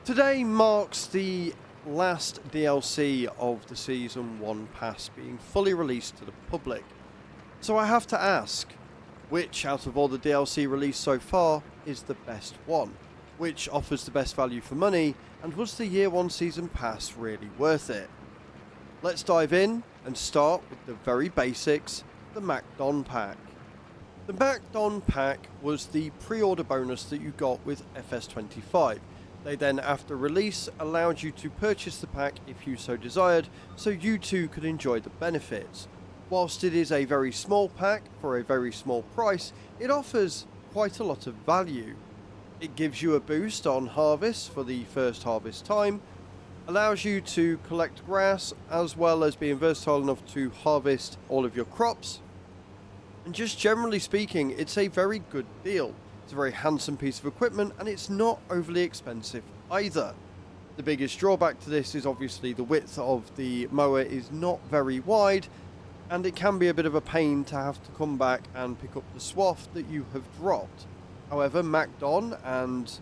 Today marks the last DLC of the Season 1 pass being fully released to the public. So I have to ask, which out of all the DLC released so far is the best one? Which offers the best value for money, and was the Year 1 Season Pass really worth it? Let's dive in and start with the very basics, the MacDon Pack. The MacDon Pack was the pre-order bonus that you got with FS25. They then, after release, allowed you to purchase the pack if you so desired, so you too could enjoy the benefits. Whilst it is a very small pack for a very small price, it offers quite a lot of value. It gives you a boost on harvest for the first harvest time, allows you to collect grass as well as being versatile enough to harvest all of your crops, and just generally speaking, it's a very good deal. It's a very handsome piece of equipment and it's not overly expensive either. The biggest drawback to this is obviously the width of the mower is not very wide, and it can be a bit of a pain to have to come back and pick up the swath that you have dropped. However, MacDon and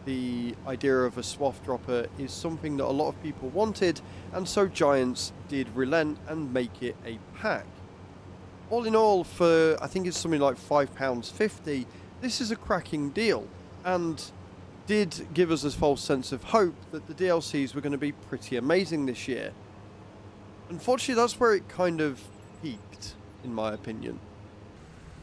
the idea of a swath dropper is something that a lot of people wanted, and so Giants did relent and make it a pack. All in all, for I think it's something like £5.50, this is a cracking deal, and did give us a false sense of hope that the DLCs were going to be pretty amazing this year. Unfortunately, that's where it kind of peaked, in my opinion.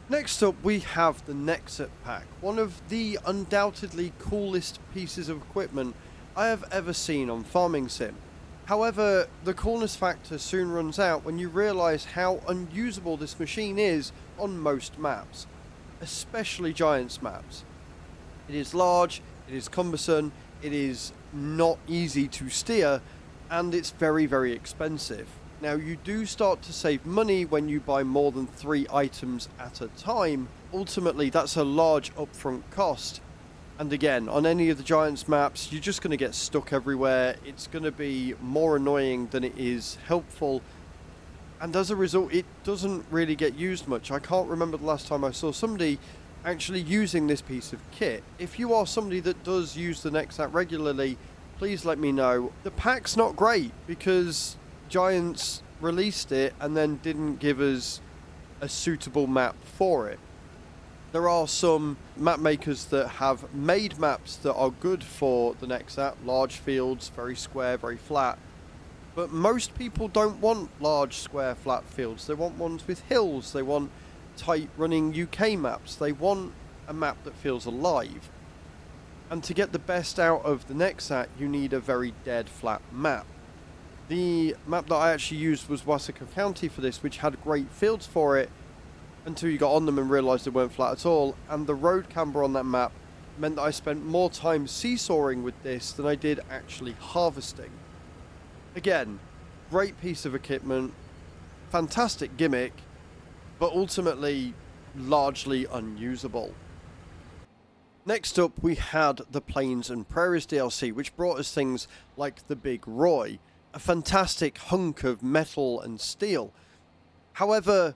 Next up, we have the Nexat pack, one of the undoubtedly coolest pieces of equipment I have ever seen on Farming Sim. However, the coolness factor soon runs out when you realise how unusable this machine is on most maps, especially Giants maps. It is large, it is cumbersome, it is not easy to steer, and it's very, very expensive. Now, you do start to save money when you buy more than 3 items at a time. Ultimately, that's a large upfront cost. And again, on any of the Giants maps, you're just going to get stuck everywhere. It's going to be more annoying than it is helpful. And as a result, it doesn't really get used much. I can't remember the last time I saw somebody actually using this piece of kit. If you are somebody that does use the Nexat regularly, please let me know. The pack's not great because Giants released it and then didn't give us a suitable map for it. There are some map makers that have made maps that are good for the Nexat, large fields, very square, very flat. But most people don't want large, square, flat fields. They want ones with hills. They want tight running UK maps. They want a map that feels alive. And to get the best out of the Nexat, you need a very dead, flat map. The map that I actually used was Wasaka County for this, which had great fields for it, until you got on them and realised they weren't flat at all. And the road camber on that map meant that I spent more time seesawing with this than I did actually harvesting. Again, great piece of equipment, fantastic gimmick, but ultimately largely unusable. Next up, we had the Plains and Prairies DLC, which brought us things like the Big Roy, a fantastic hunk of metal and steel. However,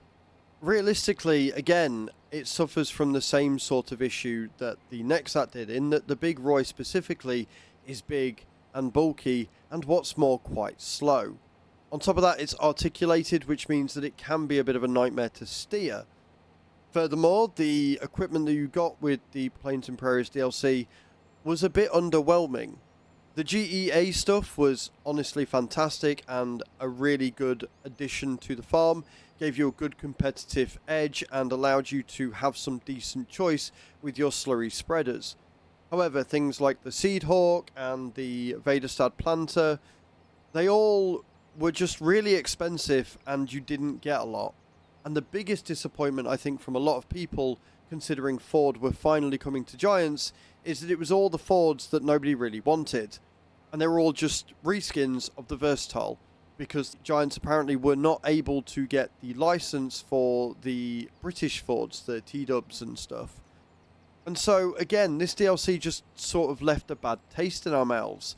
realistically, again, it suffers from the same sort of issue that the Nexat did, in that the Big Roy specifically is big and bulky, and what's more, quite slow. On top of that, it's articulated, which means that it can be a bit of a nightmare to steer. Furthermore, the equipment that you got with the Plains and Prairies DLC was a bit underwhelming. The GEA stuff was honestly fantastic and a really good addition to the farm, gave you a good competitive edge and allowed you to have some decent choice with your slurry spreaders. However, things like the Seed Hawk and the Vaderstad planter, they all were just really expensive and you didn't get a lot. And the biggest disappointment, I think, from a lot of people, considering Ford were finally coming to Giants, is that it was all the Fords that nobody really wanted. And they were all just reskins of the Versatile, because Giants apparently were not able to get the license for the British Fords, the T-dubs and stuff. And so, again, this DLC just sort of left a bad taste in our mouths.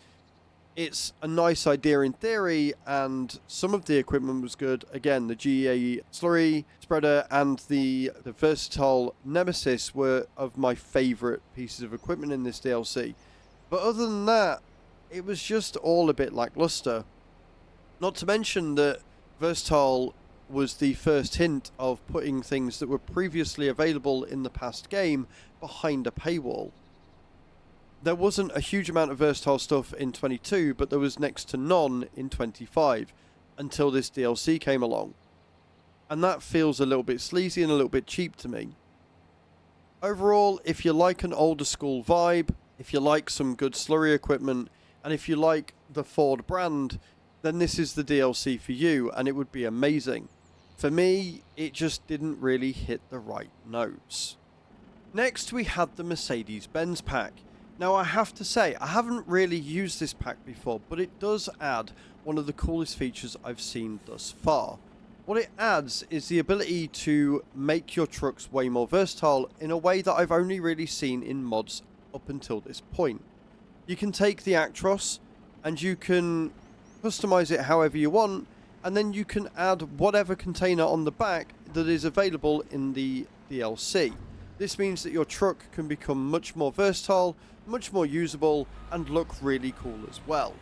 It's a nice idea in theory, and some of the equipment was good. Again, the GEA slurry spreader and the versatile Nemesis were of my favourite pieces of equipment in this DLC. But other than that, it was just all a bit lackluster. Not to mention that Versatile was the first hint of putting things that were previously available in the past game behind a paywall. There wasn't a huge amount of Versatile stuff in 22, but there was next to none in 25, until this DLC came along. And that feels a little bit sleazy and a little bit cheap to me. Overall, if you like an older school vibe, if you like some good slurry equipment, and if you like the Ford brand, then this is the DLC for you, and it would be amazing. For me, it just didn't really hit the right notes. Next, we had the Mercedes-Benz pack. Now, I have to say, I haven't really used this pack before, but it does add one of the coolest features I've seen thus far. What it adds is the ability to make your trucks way more versatile in a way that I've only really seen in mods up until this point. You can take the Actros and you can customize it however you want, and then you can add whatever container on the back that is available in the DLC. This means that your truck can become much more versatile, much more usable, and look really cool as well.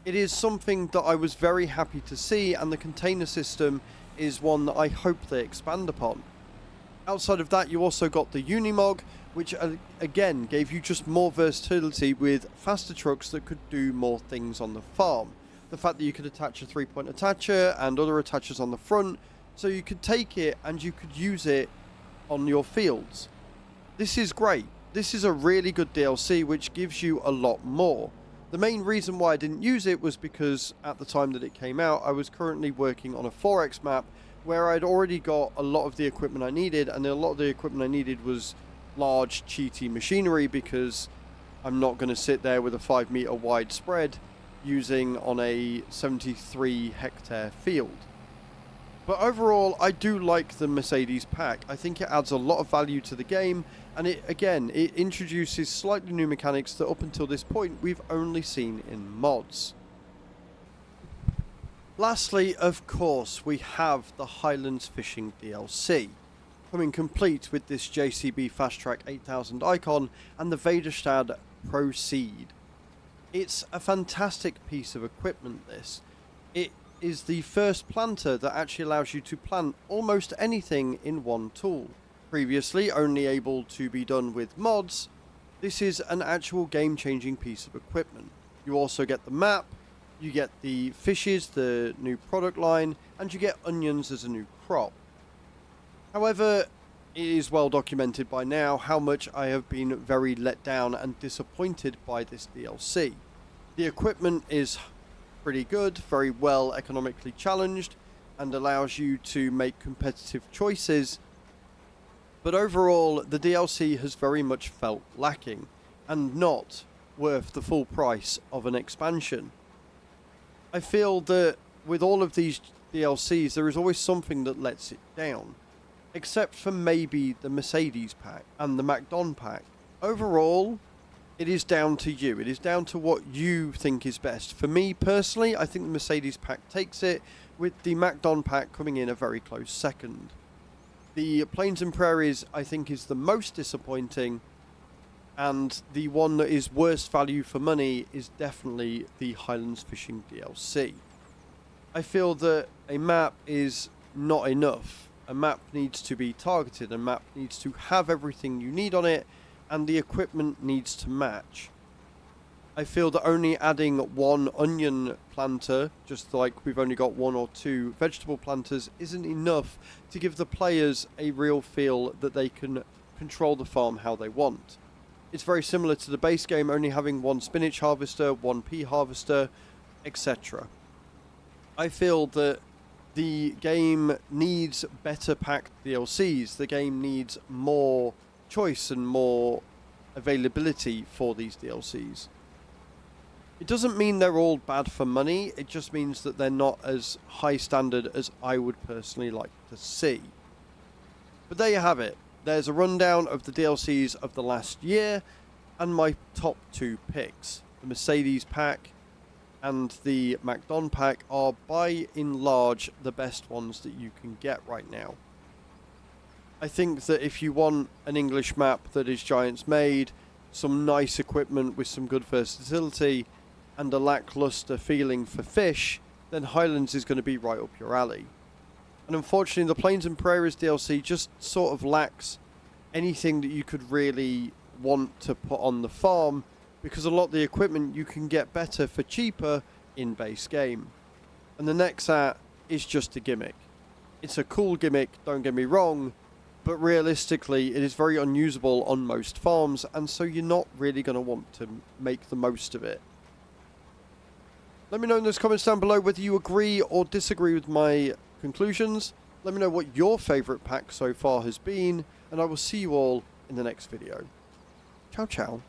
It is something that I was very happy to see, and the container system is one that I hope they expand upon. Outside of that, you also got the Unimog, which again gave you just more versatility with faster trucks that could do more things on the farm. The fact that you could attach a 3-point attacher and other attachers on the front, so you could take it and you could use it on your fields. This is great. This is a really good DLC which gives you a lot more. The main reason why I didn't use it was because at the time that it came out, I was currently working on a 4X map where I'd already got a lot of the equipment I needed, and a lot of the equipment I needed was large, cheaty machinery, because I'm not going to sit there with a 5-meter wide spread using on a 73 hectare field. But overall, I do like the Mercedes pack. I think it adds a lot of value to the game, and it introduces slightly new mechanics that up until this point we've only seen in mods. Lastly, of course, we have the Highlands Fishing DLC, coming complete with this JCB Fast Track 8000 icon and the Vaderstad Proceed. It's a fantastic piece of equipment, this. It is the first planter that actually allows you to plant almost anything in one tool. Previously only able to be done with mods, this is an actual game-changing piece of equipment. You also get the map, you get the fishes, the new product line, and you get onions as a new crop. However, it is well documented by now how much I have been very let down and disappointed by this DLC. The equipment is pretty good, very well economically challenged, and allows you to make competitive choices, but overall the DLC has very much felt lacking and not worth the full price of an expansion. I feel that with all of these DLCs there is always something that lets it down, except for maybe the Mercedes pack and the MacDon pack. Overall, it is down to you. It is down to what you think is best. For me personally, I think the Mercedes pack takes it, with the MacDon pack coming in a very close second. The Plains and Prairies, I think, is the most disappointing, and the one that is worst value for money is definitely the Highlands Fishing DLC. I feel that a map is not enough. A map needs to be targeted. A map needs to have everything you need on it, and the equipment needs to match. I feel that only adding one onion planter, just like we've only got 1 or 2 vegetable planters, isn't enough to give the players a real feel that they can control the farm how they want. It's very similar to the base game, only having 1 spinach harvester, 1 pea harvester, etc. I feel that the game needs better packed DLCs. The game needs more choice and more availability for these DLCs. It doesn't mean they're all bad for money, it just means that they're not as high standard as I would personally like to see. But there you have it. There's a rundown of the DLCs of the last year and my top 2 picks. The Mercedes pack and the MacDon pack are by and large the best ones that you can get right now. I think that if you want an English map that is Giants made, some nice equipment with some good versatility, and a lackluster feeling for fish, then Highlands is going to be right up your alley. And unfortunately, the Plains and Prairies DLC just sort of lacks anything that you could really want to put on the farm, because a lot of the equipment you can get better for cheaper in base game. And the Nexat is just a gimmick. It's a cool gimmick, don't get me wrong, but realistically it is very unusable on most farms, and so you're not really going to want to make the most of it. Let me know in those comments down below whether you agree or disagree with my conclusions. Let me know what your favourite pack so far has been, and I will see you all in the next video. Ciao, ciao.